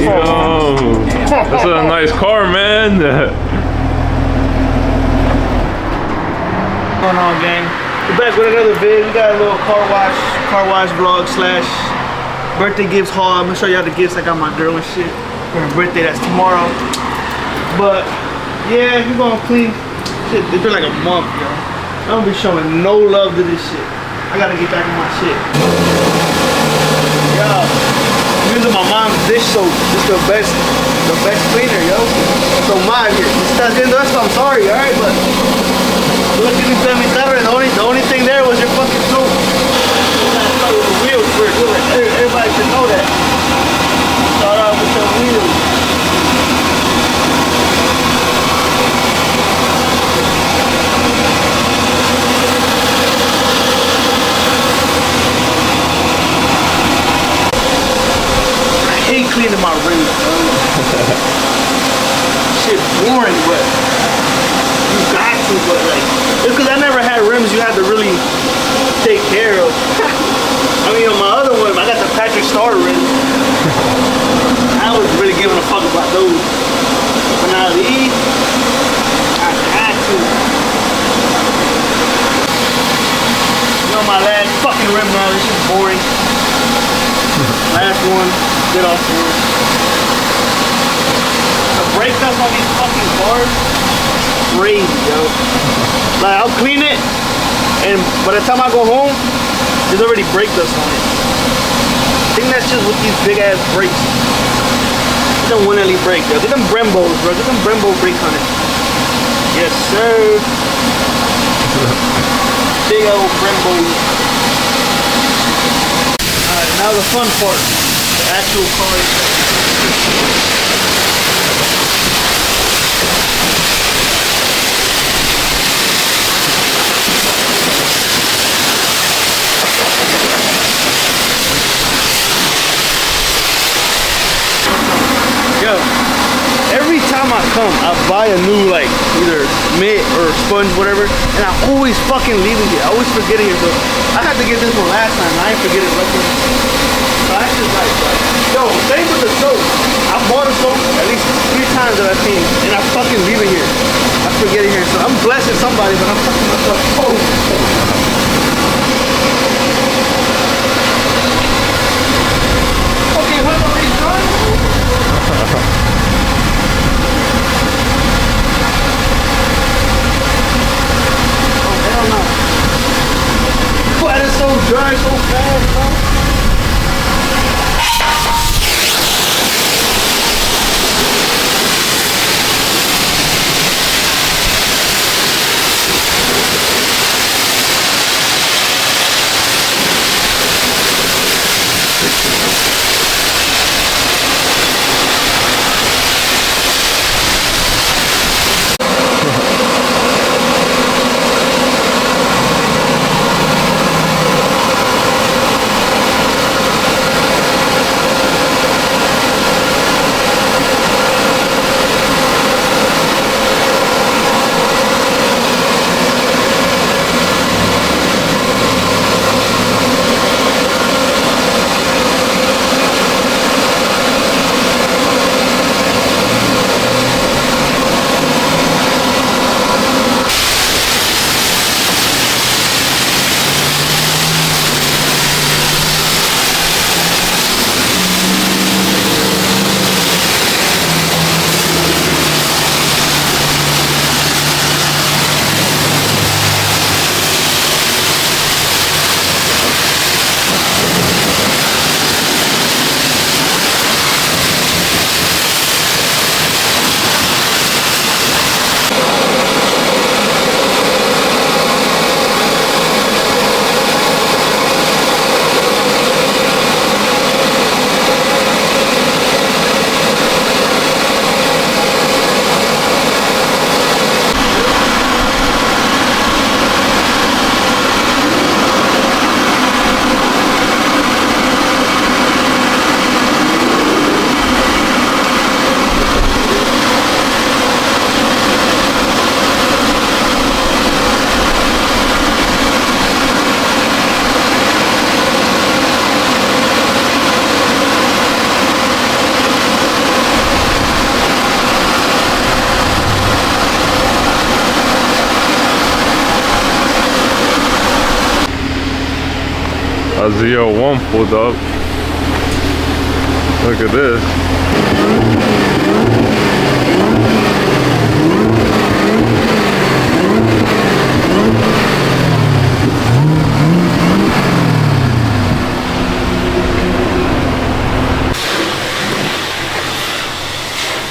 Yo, that's a nice car, man. What's going on, gang? We're back with another vid. We got a little car wash vlog slash birthday gifts haul. I'm gonna show y'all the gifts I got my girl and shit for her birthday. That's tomorrow. But yeah, we're gonna clean shit. It's been like a month, yo. I don't be showing no love to this shit. I gotta get back on my shit. Yo, I'm using my mom's dish soap. It's the best cleaner, yo. So mine here. Estás viendo esto? I'm sorry, alright, but look at this damn cover. The only thing there was your fucking soap. The wheels were good. Everybody should know that. Start out with your wheels. Cleaning my rims, shit boring, but you got to, but like, it's because I never had rims you had to really take care of. I mean, on my other one, I got the Patrick Star rims. I was really giving a fuck about those. But now these, I had to. You know, my last fucking rim now, this is boring. Last one. Get off here. The brake dust on these fucking cars, crazy, yo. Like, I'll clean it, and by the time I go home, there's already brake dust on it. I think that's just with these big ass brakes. Get them Winelli brakes, yo. Get them Brembos, bro. Get them Brembo brakes on it. Yes, sir. Big old Brembos. Alright, now the fun part. Actual car. Yo, every time I come, I buy a new, like, either mitt or sponge, whatever, and I always fucking leave it here. I always forget it here, so I had to get this one last time. I ain't forget it luckily. So I just like, yo, same with the soap. I bought a soap at least 3 times that I've seen, and I fucking leave it here. I forget it here. So I'm blessing somebody, but I'm fucking myself. Oh. Okay, what are we doing? Oh, hell no. But it's so dry so fast, bro. Got ZL1 pulled up. Look at this.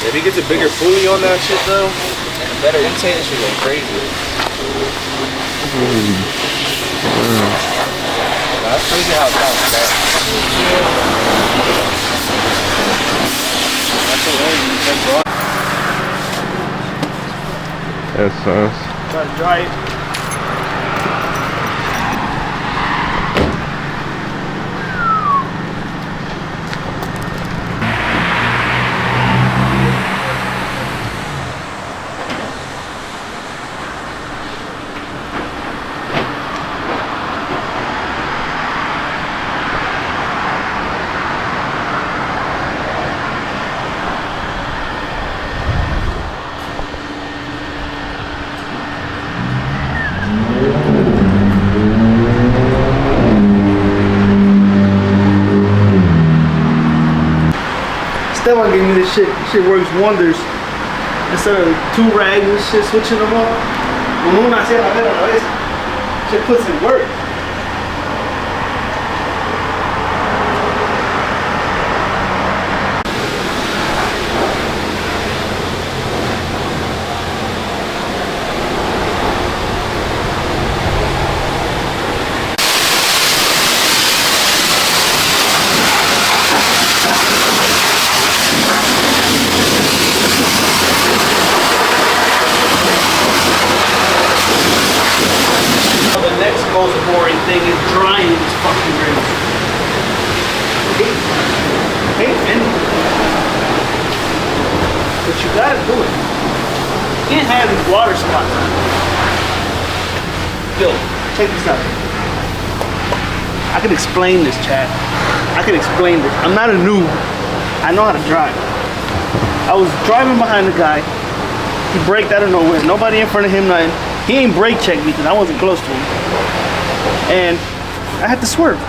If he gets a bigger pulley on that shit though, and a better intake, that shit go crazy. That's crazy how it sounds back. Yes, yes. Gotta dry it. Esteban gave me this shit. This shit works wonders. Instead of 2 rags and shit, switching them up. Con una así a la vez. Shit puts in work. The next most boring thing is drying these fucking rims. Hate anything. But you gotta do it. You can't have these water spots on. Yo, check this out. I can explain this, chat. I can explain this. I'm not a noob. I know how to drive. I was driving behind the guy. He braked out of nowhere. Nobody in front of him, nothing. He ain't brake checked me because I wasn't close to him. And I had to swerve.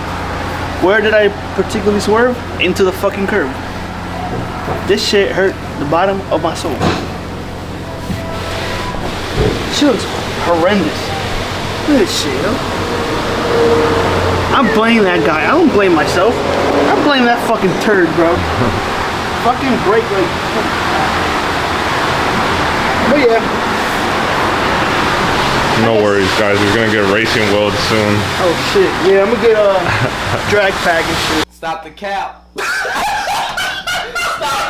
Where did I particularly swerve? Into the fucking curb. This shit hurt the bottom of my soul. Shit was horrendous. Look at this shit, yo. I'm blaming that guy. I don't blame myself. I blame that fucking turd, bro. Fucking brake like. But yeah. No worries, guys. We're gonna get racing wheeled soon. Oh shit. Yeah, I'm gonna get a drag pack and shit. Stop the cap. Stop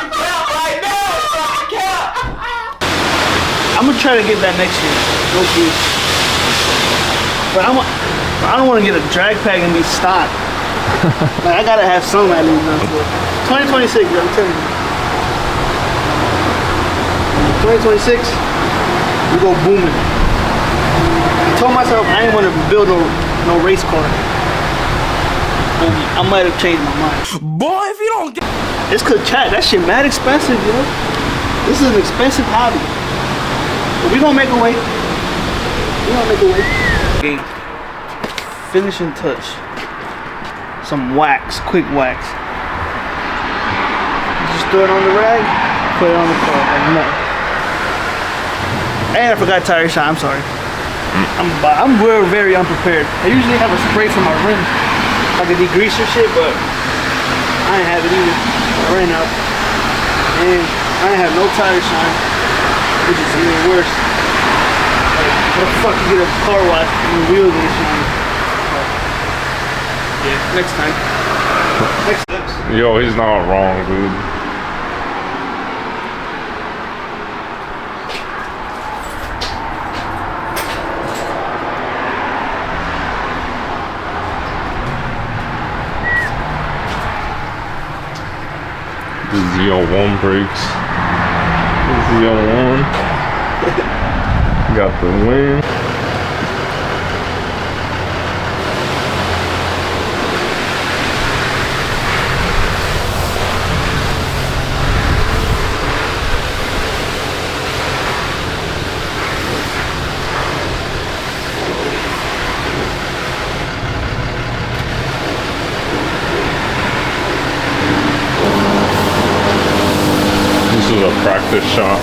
the cap right now. Stop the cap. I'm gonna try to get that next year. Okay. But I don't want to get a drag pack and be stopped. Like, I gotta have some at least. 2026, bro, I'm telling you. 2026, we go booming. I told myself I didn't want to build no race car. And I might have changed my mind. Boy, if you don't get. It's cause chat, that shit mad expensive, you know? This is an expensive hobby. But we gonna make a way. We gonna make a way. Okay. Finishing touch. Some wax, quick wax. Just throw it on the rag, put it on the car like nothing. And I forgot tire shot, I'm sorry. I'm very unprepared. I usually have a spray for my rim, like a degreaser shit, but I ain't have it either. I ran out. And I ain't have no tire shine, which is even worse. Like, what the fuck you get a car wash and the wheels ain't shine? Yeah, next time. Next time. Yo, he's not wrong, dude. The ZL1 brakes. The ZL1. Got the wing. is a practice shop.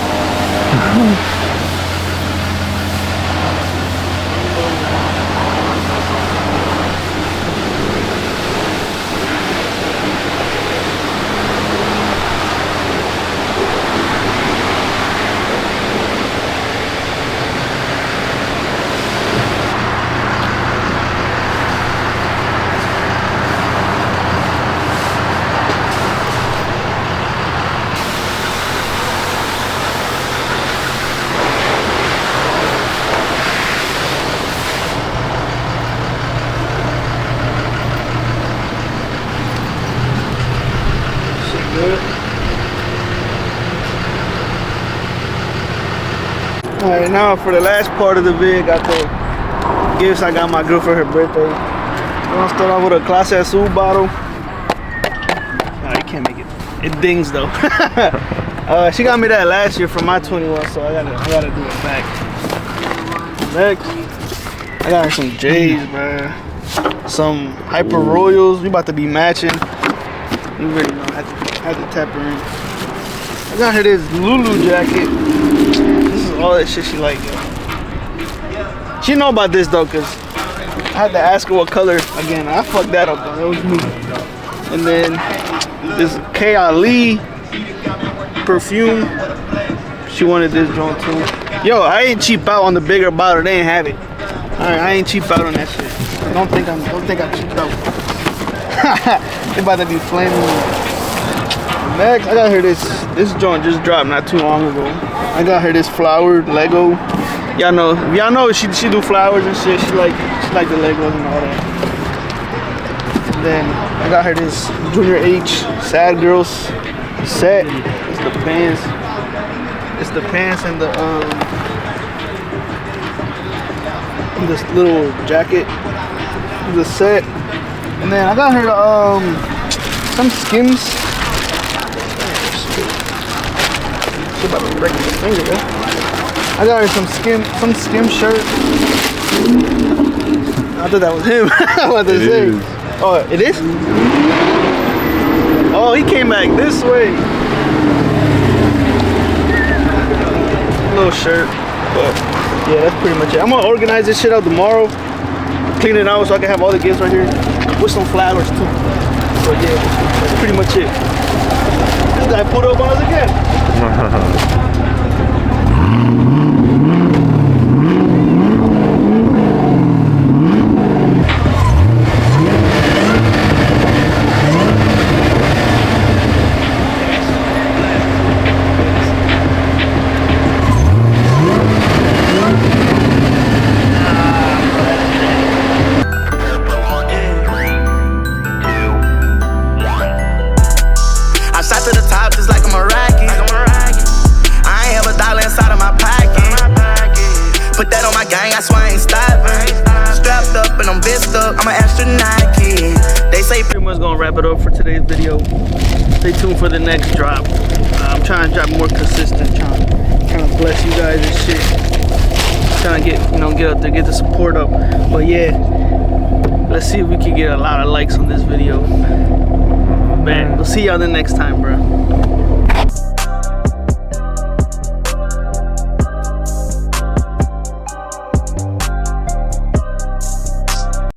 Alright, now for the last part of the vid, got the gifts I got my girl for her birthday. I'm gonna start off with a Clase Azul bottle. Nah, you can't make it. It dings though. She got me that last year for my 21, so I gotta do it back. Next, I got her some J's, man. Some Hyper Royals. We about to be matching. You really know, I had to tap her in. I got her this Lulu jacket. All that shit she like, yo. She know about this though, cause I had to ask her what color. Again, I fucked that up though. That was me. And then this K Ali perfume. She wanted this joint too. Yo, I ain't cheap out on the bigger bottle. They ain't have it. Alright, I ain't cheap out on that shit. Don't think I'm cheap out. They about to be flaming me. Next, I got her this joint just dropped not too long ago. I got her this flowered Lego. Y'all know she do flowers and shit. She like the Legos and all that. And then I got her this Junior H Sad Girls set. It's the pants. It's the pants and this little jacket. The set. And then I got her some Skims. She about to break my finger, yo. I got her some skim shirt. I thought that was him. What to say? Oh, it is? Oh, he came back this way. Little shirt. But yeah, that's pretty much it. I'm gonna organize this shit out tomorrow. Clean it out so I can have all the gifts right here. With some flowers too. So yeah, that's pretty much it. This guy pulled up on us again. I'm an astronaut kid. They say pretty much gonna wrap it up for today's video. Stay tuned for the next drop. I'm trying to drop more consistent, trying to bless you guys and shit. Trying to get out there, get the support up. But yeah, let's see if we can get a lot of likes on this video. Man, we'll see y'all the next time, bro.